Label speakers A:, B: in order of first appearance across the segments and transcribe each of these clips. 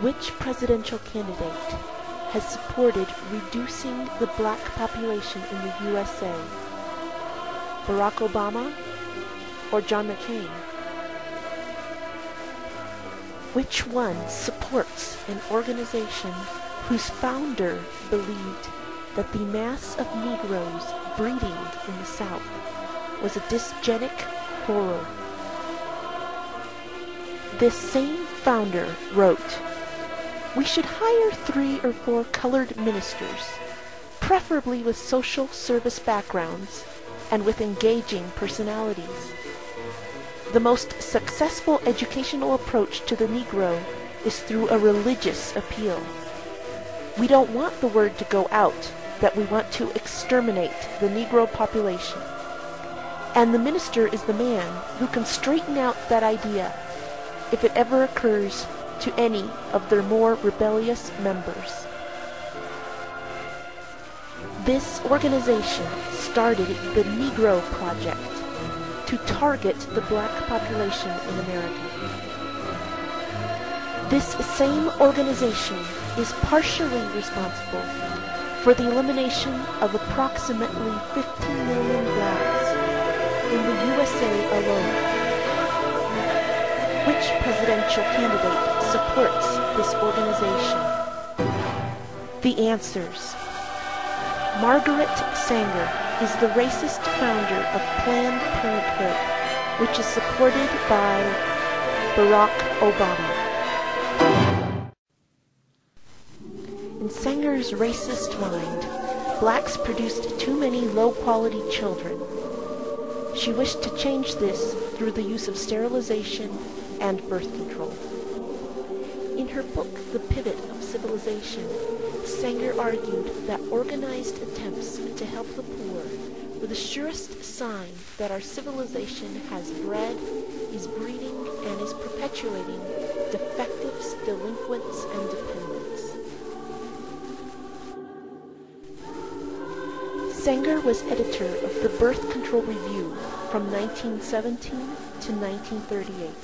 A: Which presidential candidate has supported reducing the black population in the USA? Barack Obama or John McCain? Which one supports an organization whose founder believed that the mass of Negroes breeding in the South was a dysgenic horror? This same founder wrote, "We should hire 3 or 4 colored ministers, preferably with social service backgrounds and with engaging personalities. The most successful educational approach to the Negro is through a religious appeal. We don't want the word to go out that we want to exterminate the Negro population. And the minister is the man who can straighten out that idea if it ever occurs to any of their more rebellious members." This organization started the Negro Project to target the black population in America. This same organization is partially responsible for the elimination of approximately 15 million blacks in the USA alone. Which presidential candidate supports this organization? The answers. Margaret Sanger is the racist founder of Planned Parenthood, which is supported by Barack Obama. In Sanger's racist mind, blacks produced too many low-quality children. She wished to change this through the use of sterilization and birth control. In her book, The Pivot of Civilization, Sanger argued that organized attempts to help the poor were the surest sign that our civilization has bred, is breeding, and is perpetuating defectives, delinquents, and dependents. Sanger was editor of the Birth Control Review from 1917 to 1938.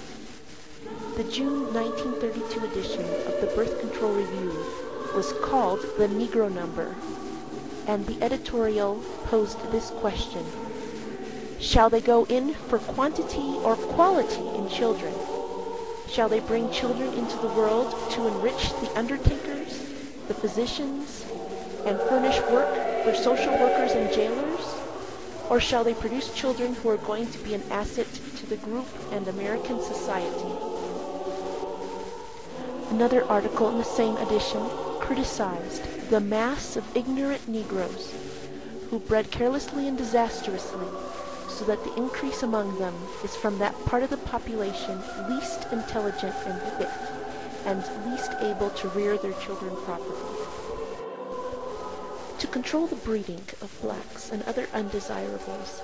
A: The June 1932 edition of the Birth Control Review was called the Negro Number, and the editorial posed this question: shall they go in for quantity or quality in children? Shall they bring children into the world to enrich the undertakers, the physicians, and furnish work for social workers and jailers? Or shall they produce children who are going to be an asset to the group and American society? Another article in the same edition criticized the mass of ignorant Negroes who bred carelessly and disastrously, so that the increase among them is from that part of the population least intelligent and fit, and least able to rear their children properly. To control the breeding of blacks and other undesirables,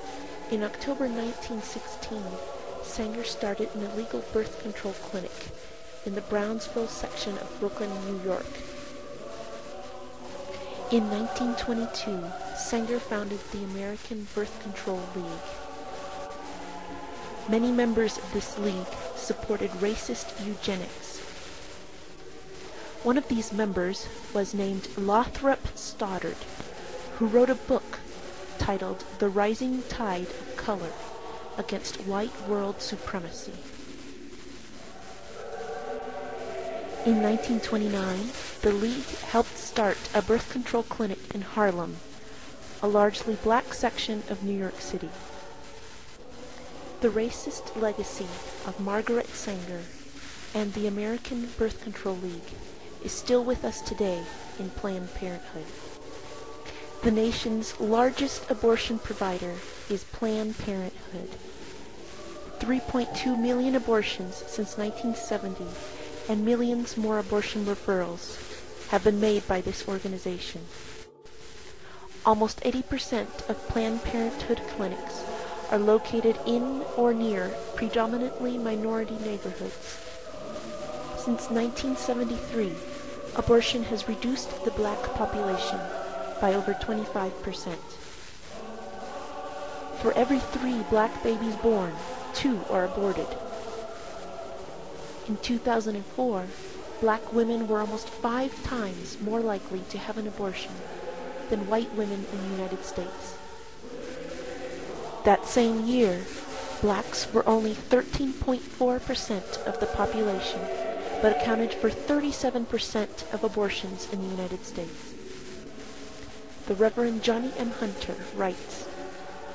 A: in October 1916, Sanger started an illegal birth control clinic in the Brownsville section of Brooklyn, New York. In 1922, Sanger founded the American Birth Control League. Many members of this league supported racist eugenics. One of these members was named Lothrop Stoddard, who wrote a book titled The Rising Tide of Color Against White World Supremacy. In 1929, the League helped start a birth control clinic in Harlem, a largely black section of New York City. The racist legacy of Margaret Sanger and the American Birth Control League is still with us today in Planned Parenthood. The nation's largest abortion provider is Planned Parenthood. 3.2 million abortions since 1970 and millions more abortion referrals have been made by this organization. Almost 80% of Planned Parenthood clinics are located in or near predominantly minority neighborhoods. Since 1973, abortion has reduced the black population by over 25%. For every 3 black babies born, 2 are aborted. In 2004, black women were almost 5 times more likely to have an abortion than white women in the United States. That same year, blacks were only 13.4% of the population, but accounted for 37% of abortions in the United States. The Reverend Johnny M. Hunter writes,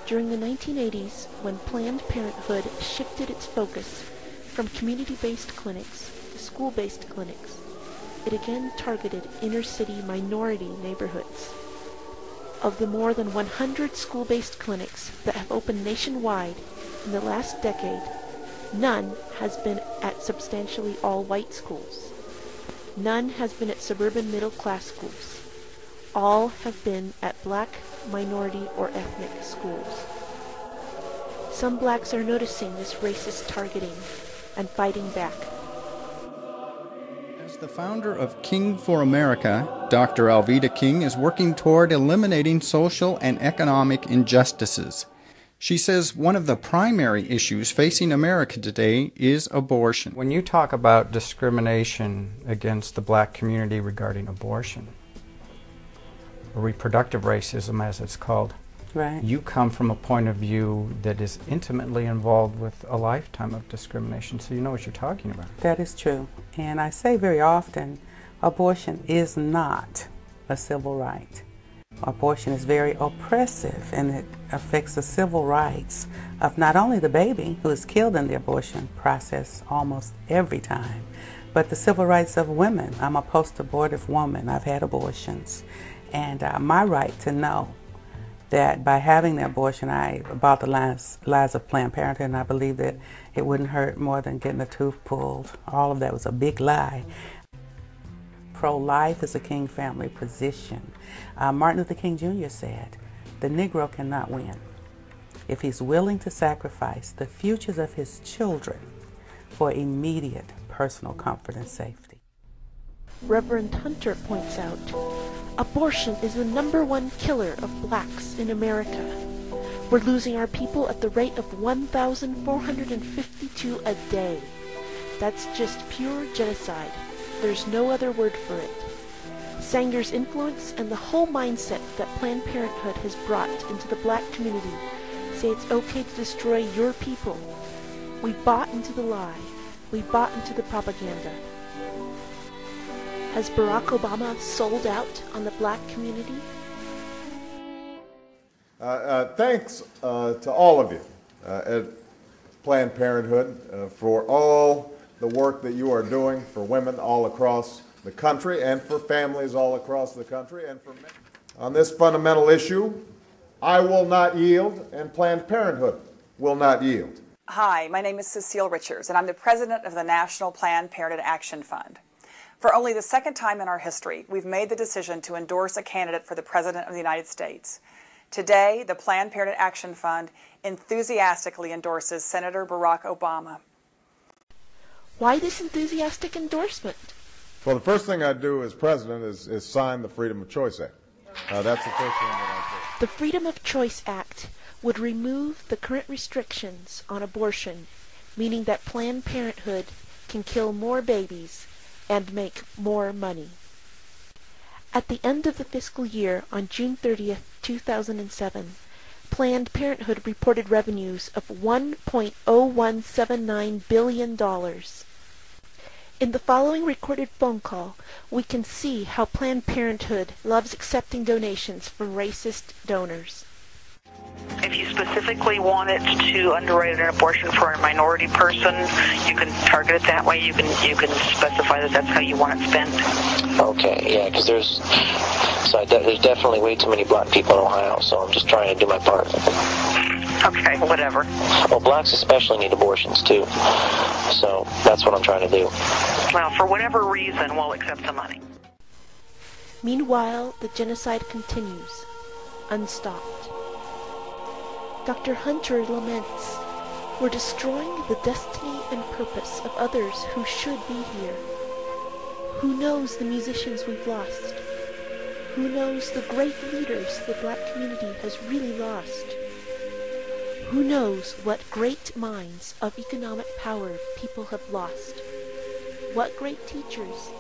A: "During the 1980s, when Planned Parenthood shifted its focus from community-based clinics to school-based clinics, it again targeted inner-city minority neighborhoods. Of the more than 100 school-based clinics that have opened nationwide in the last decade, none has been at substantially all-white schools. None has been at suburban middle-class schools. All have been at black, minority, or ethnic schools. Some blacks are noticing this racist targeting and fighting back."
B: As the founder of King for America, Dr. Alveda King is working toward eliminating social and economic injustices. She says one of the primary issues facing America today is abortion. When you talk about discrimination against the black community regarding abortion, or reproductive racism as it's called,
C: right,
B: you come from a point of view that is intimately involved with a lifetime of discrimination, so you know what you're talking about.
C: That is true. And I say very often, abortion is not a civil right. Abortion is very oppressive, and it affects the civil rights of not only the baby who is killed in the abortion process almost every time, but the civil rights of women. I'm a post-abortive woman. I've had abortions. And my right to know that by having the abortion, I bought the lies of Planned Parenthood, and I believe that it wouldn't hurt more than getting a tooth pulled. All of that was a big lie. Pro-life is a King family position. Martin Luther King Jr. said, "The Negro cannot win if he's willing to sacrifice the futures of his children for immediate personal comfort and safety."
A: Reverend Hunter points out, "Abortion is the #1 killer of blacks in America. We're losing our people at the rate of 1,452 a day. That's just pure genocide. There's no other word for it. Sanger's influence and the whole mindset that Planned Parenthood has brought into the black community say it's okay to destroy your people. We bought into the lie. We bought into the propaganda." Has Barack Obama sold out on the black community?
D: Thanks to all of you at Planned Parenthood for all the work that you are doing for women all across the country and for families all across the country. And for men. On this fundamental issue, I will not yield, and Planned Parenthood will not yield.
E: Hi, my name is Cecile Richards, and I'm the president of the National Planned Parenthood Action Fund. For only the second time in our history, we've made the decision to endorse a candidate for the President of the United States. Today, the Planned Parenthood Action Fund enthusiastically endorses Senator Barack Obama.
A: Why this enthusiastic endorsement?
D: Well, the first thing I do as president is sign the Freedom of Choice Act. That's the first thing that I do.
A: The Freedom of Choice Act would remove the current restrictions on abortion, meaning that Planned Parenthood can kill more babies and make more money. At the end of the fiscal year, on June 30th, 2007, Planned Parenthood reported revenues of $1.0179 billion. In the following recorded phone call, we can see how Planned Parenthood loves accepting donations from racist donors.
F: If you specifically wanted to underwrite an abortion for a minority person, you can target it that way. You can specify that that's how you want it spent.
G: Okay, yeah, because there's definitely way too many black people in Ohio, so I'm just trying to do my part.
F: Okay, whatever.
G: Well, blacks especially need abortions too, so that's what I'm trying to do.
F: Well, for whatever reason, we'll accept the money.
A: Meanwhile, the genocide continues, unstopped. Dr. Hunter laments, "We're destroying the destiny and purpose of others who should be here. Who knows the musicians we've lost? Who knows the great leaders the black community has really lost? Who knows what great minds of economic power people have lost? What great teachers